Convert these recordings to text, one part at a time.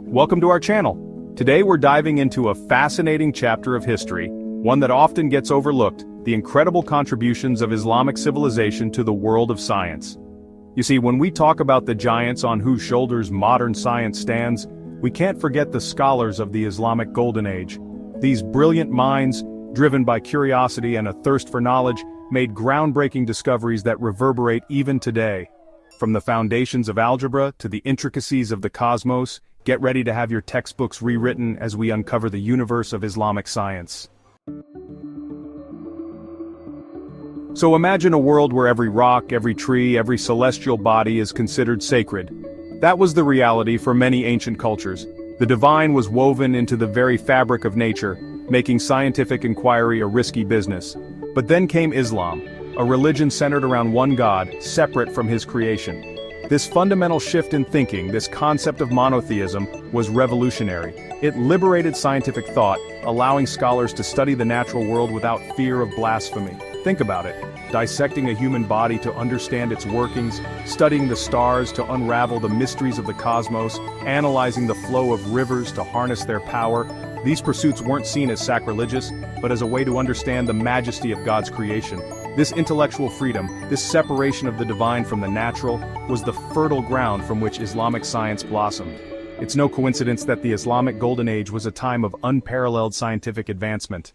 Welcome to our channel. Today we're diving into a fascinating chapter of history, one that often gets overlooked, the incredible contributions of Islamic civilization to the world of science. You see, when we talk about the giants on whose shoulders modern science stands, we can't forget the scholars of the Islamic Golden Age. These brilliant minds, driven by curiosity and a thirst for knowledge, made groundbreaking discoveries that reverberate even today. From the foundations of algebra to the intricacies of the cosmos, get ready to have your textbooks rewritten as we uncover the universe of Islamic science. So imagine a world where every rock, every tree, every celestial body is considered sacred. That was the reality for many ancient cultures. The divine was woven into the very fabric of nature, making scientific inquiry a risky business. But then came Islam, a religion centered around one God, separate from his creation. This fundamental shift in thinking, this concept of monotheism, was revolutionary. It liberated scientific thought, allowing scholars to study the natural world without fear of blasphemy. Think about it. Dissecting a human body to understand its workings, studying the stars to unravel the mysteries of the cosmos, analyzing the flow of rivers to harness their power. These pursuits weren't seen as sacrilegious, but as a way to understand the majesty of God's creation. This intellectual freedom, this separation of the divine from the natural, was the fertile ground from which Islamic science blossomed. It's no coincidence that the Islamic Golden Age was a time of unparalleled scientific advancement.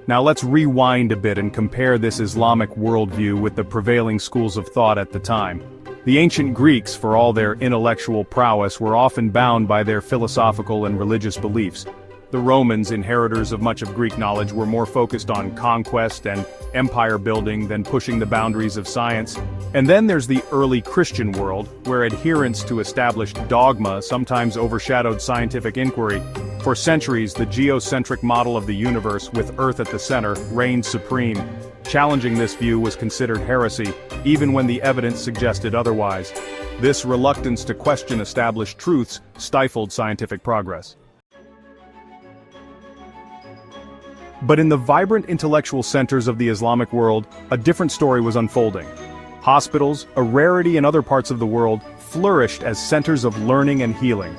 Now let's rewind a bit and compare this Islamic worldview with the prevailing schools of thought at the time. The ancient Greeks, for all their intellectual prowess, were often bound by their philosophical and religious beliefs. The Romans, inheritors of much of Greek knowledge, were more focused on conquest and empire building than pushing the boundaries of science. And then there's the early Christian world, where adherence to established dogma sometimes overshadowed scientific inquiry. For centuries, the geocentric model of the universe, with Earth at the center, reigned supreme. Challenging this view was considered heresy, even when the evidence suggested otherwise. This reluctance to question established truths stifled scientific progress. But in the vibrant intellectual centers of the Islamic world, a different story was unfolding. Hospitals, a rarity in other parts of the world, flourished as centers of learning and healing.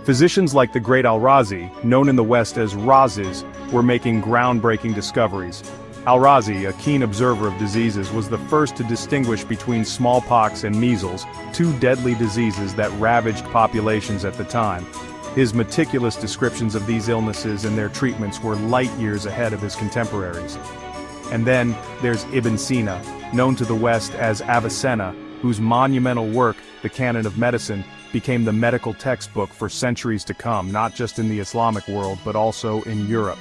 Physicians like the great Al-Razi, known in the West as Razis, were making groundbreaking discoveries. Al-Razi, a keen observer of diseases, was the first to distinguish between smallpox and measles, two deadly diseases that ravaged populations at the time. His meticulous descriptions of these illnesses and their treatments were light years ahead of his contemporaries. And then there's Ibn Sina, known to the West as Avicenna, whose monumental work, the Canon of Medicine, became the medical textbook for centuries to come, not just in the Islamic world but also in Europe.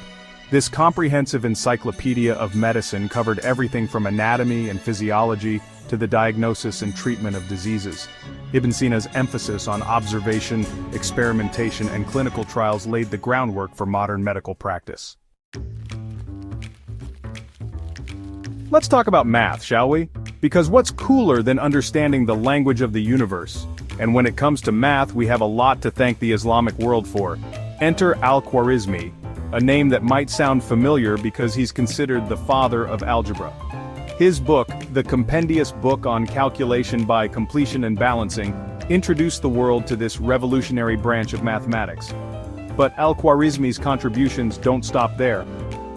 This comprehensive encyclopedia of medicine covered everything from anatomy and physiology to the diagnosis and treatment of diseases. Ibn Sina's emphasis on observation, experimentation, and clinical trials laid the groundwork for modern medical practice. Let's talk about math, shall we? Because what's cooler than understanding the language of the universe? And when it comes to math, we have a lot to thank the Islamic world for. Enter Al-Khwarizmi, a name that might sound familiar because he's considered the father of algebra. His book, The Compendious Book on Calculation by Completion and Balancing, introduced the world to this revolutionary branch of mathematics. But Al-Khwarizmi's contributions don't stop there.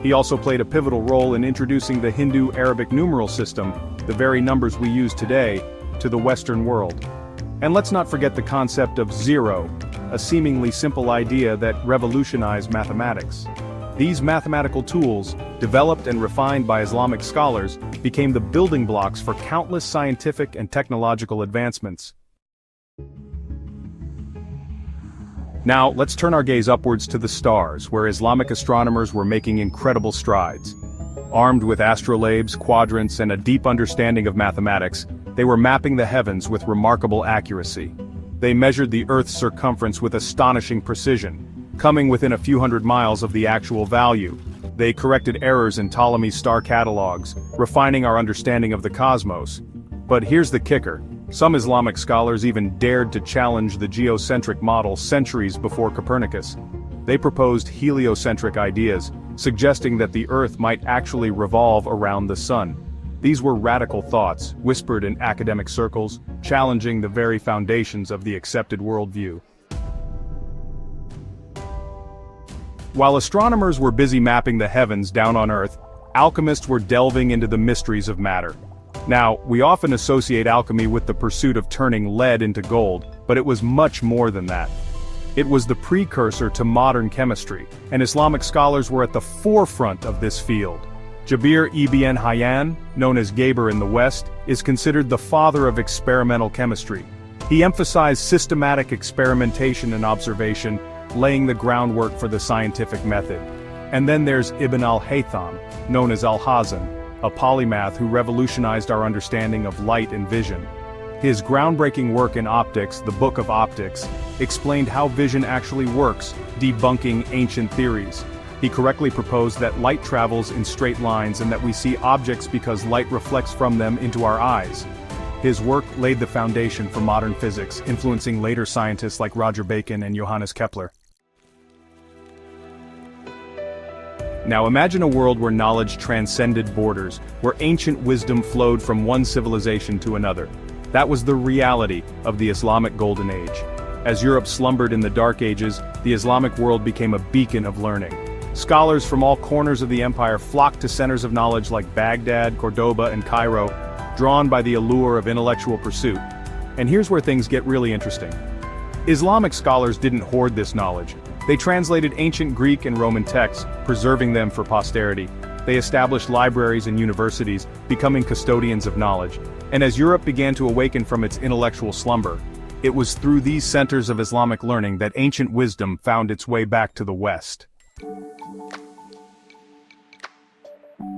He also played a pivotal role in introducing the Hindu-Arabic numeral system, the very numbers we use today, to the Western world. And let's not forget the concept of zero, a seemingly simple idea that revolutionized mathematics. These mathematical tools, developed and refined by Islamic scholars, became the building blocks for countless scientific and technological advancements. Now, let's turn our gaze upwards to the stars, where Islamic astronomers were making incredible strides. Armed with astrolabes, quadrants, and a deep understanding of mathematics, they were mapping the heavens with remarkable accuracy. They measured the Earth's circumference with astonishing precision, coming within a few hundred miles of the actual value. They corrected errors in Ptolemy's star catalogs, refining our understanding of the cosmos. But here's the kicker. Some Islamic scholars even dared to challenge the geocentric model centuries before Copernicus. They proposed heliocentric ideas, suggesting that the Earth might actually revolve around the Sun. These were radical thoughts, whispered in academic circles, challenging the very foundations of the accepted worldview. While astronomers were busy mapping the heavens down on Earth, alchemists were delving into the mysteries of matter. Now, we often associate alchemy with the pursuit of turning lead into gold, but it was much more than that. It was the precursor to modern chemistry, and Islamic scholars were at the forefront of this field. Jabir ibn Hayyan, known as Geber in the West, is considered the father of experimental chemistry. He emphasized systematic experimentation and observation, laying the groundwork for the scientific method. And then there's Ibn al-Haytham, known as Al-Hazan, a polymath who revolutionized our understanding of light and vision. His groundbreaking work in optics, the Book of Optics, explained how vision actually works, debunking ancient theories. He correctly proposed that light travels in straight lines and that we see objects because light reflects from them into our eyes. His work laid the foundation for modern physics, influencing later scientists like Roger Bacon and Johannes Kepler. Now imagine a world where knowledge transcended borders, where ancient wisdom flowed from one civilization to another. That was the reality of the Islamic Golden Age. As Europe slumbered in the Dark Ages, the Islamic world became a beacon of learning. Scholars from all corners of the empire flocked to centers of knowledge like Baghdad, Cordoba, and Cairo, drawn by the allure of intellectual pursuit. And here's where things get really interesting. Islamic scholars didn't hoard this knowledge. They translated ancient Greek and Roman texts, preserving them for posterity. They established libraries and universities, becoming custodians of knowledge. And as Europe began to awaken from its intellectual slumber, it was through these centers of Islamic learning that ancient wisdom found its way back to the West.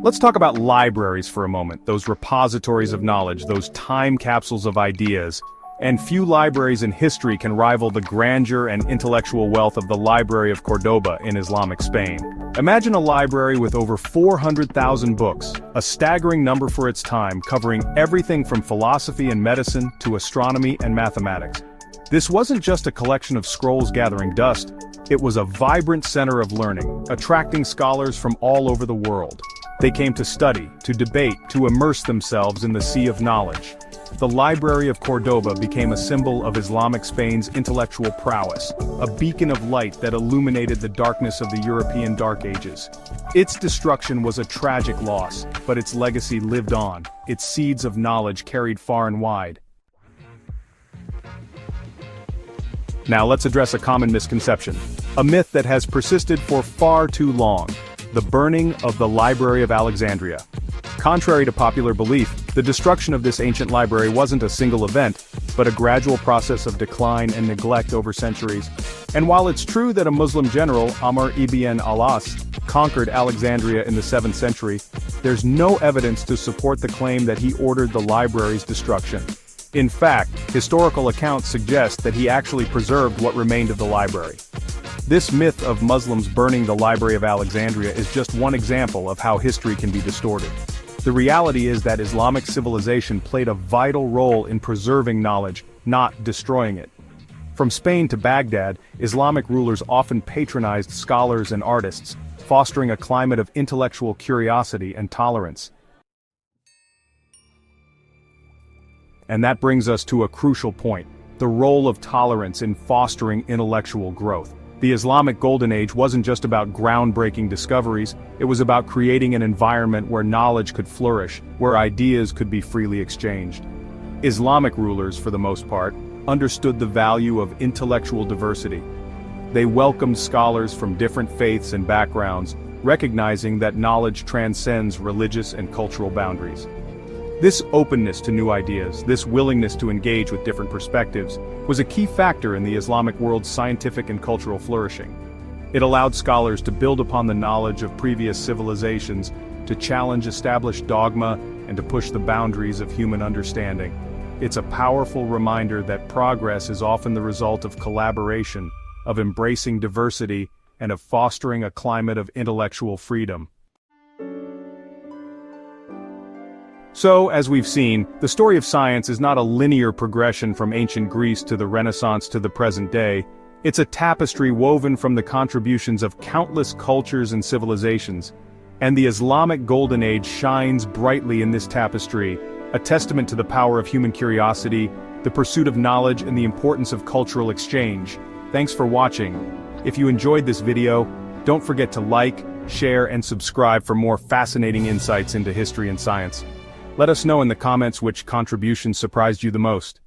Let's talk about libraries for a moment, those repositories of knowledge, those time capsules of ideas. And few libraries in history can rival the grandeur and intellectual wealth of the Library of Cordoba in Islamic Spain. Imagine a library with over 400,000 books, a staggering number for its time, covering everything from philosophy and medicine to astronomy and mathematics. This wasn't just a collection of scrolls gathering dust, it was a vibrant center of learning, attracting scholars from all over the world. They came to study, to debate, to immerse themselves in the sea of knowledge. The Library of Cordoba became a symbol of Islamic Spain's intellectual prowess, a beacon of light that illuminated the darkness of the European Dark Ages. Its destruction was a tragic loss, but its legacy lived on, its seeds of knowledge carried far and wide. Now let's address a common misconception, a myth that has persisted for far too long: the burning of the Library of Alexandria. Contrary to popular belief, the destruction of this ancient library wasn't a single event, but a gradual process of decline and neglect over centuries. And while it's true that a Muslim general, Amr ibn al-As, conquered Alexandria in the 7th century, there's no evidence to support the claim that he ordered the library's destruction. In fact, historical accounts suggest that he actually preserved what remained of the library. This myth of Muslims burning the Library of Alexandria is just one example of how history can be distorted. The reality is that Islamic civilization played a vital role in preserving knowledge, not destroying it. From Spain to Baghdad, Islamic rulers often patronized scholars and artists, fostering a climate of intellectual curiosity and tolerance. And that brings us to a crucial point: the role of tolerance in fostering intellectual growth. The Islamic Golden Age wasn't just about groundbreaking discoveries, it was about creating an environment where knowledge could flourish, where ideas could be freely exchanged. Islamic rulers, for the most part, understood the value of intellectual diversity. They welcomed scholars from different faiths and backgrounds, recognizing that knowledge transcends religious and cultural boundaries. This openness to new ideas, this willingness to engage with different perspectives, was a key factor in the Islamic world's scientific and cultural flourishing. It allowed scholars to build upon the knowledge of previous civilizations, to challenge established dogma, and to push the boundaries of human understanding. It's a powerful reminder that progress is often the result of collaboration, of embracing diversity, and of fostering a climate of intellectual freedom. So, as we've seen, the story of science is not a linear progression from ancient Greece to the Renaissance to the present day. It's a tapestry woven from the contributions of countless cultures and civilizations. And the Islamic Golden Age shines brightly in this tapestry, a testament to the power of human curiosity, the pursuit of knowledge and the importance of cultural exchange. Thanks for watching. If you enjoyed this video, don't forget to like, share and subscribe for more fascinating insights into history and science. Let us know in the comments which contribution surprised you the most.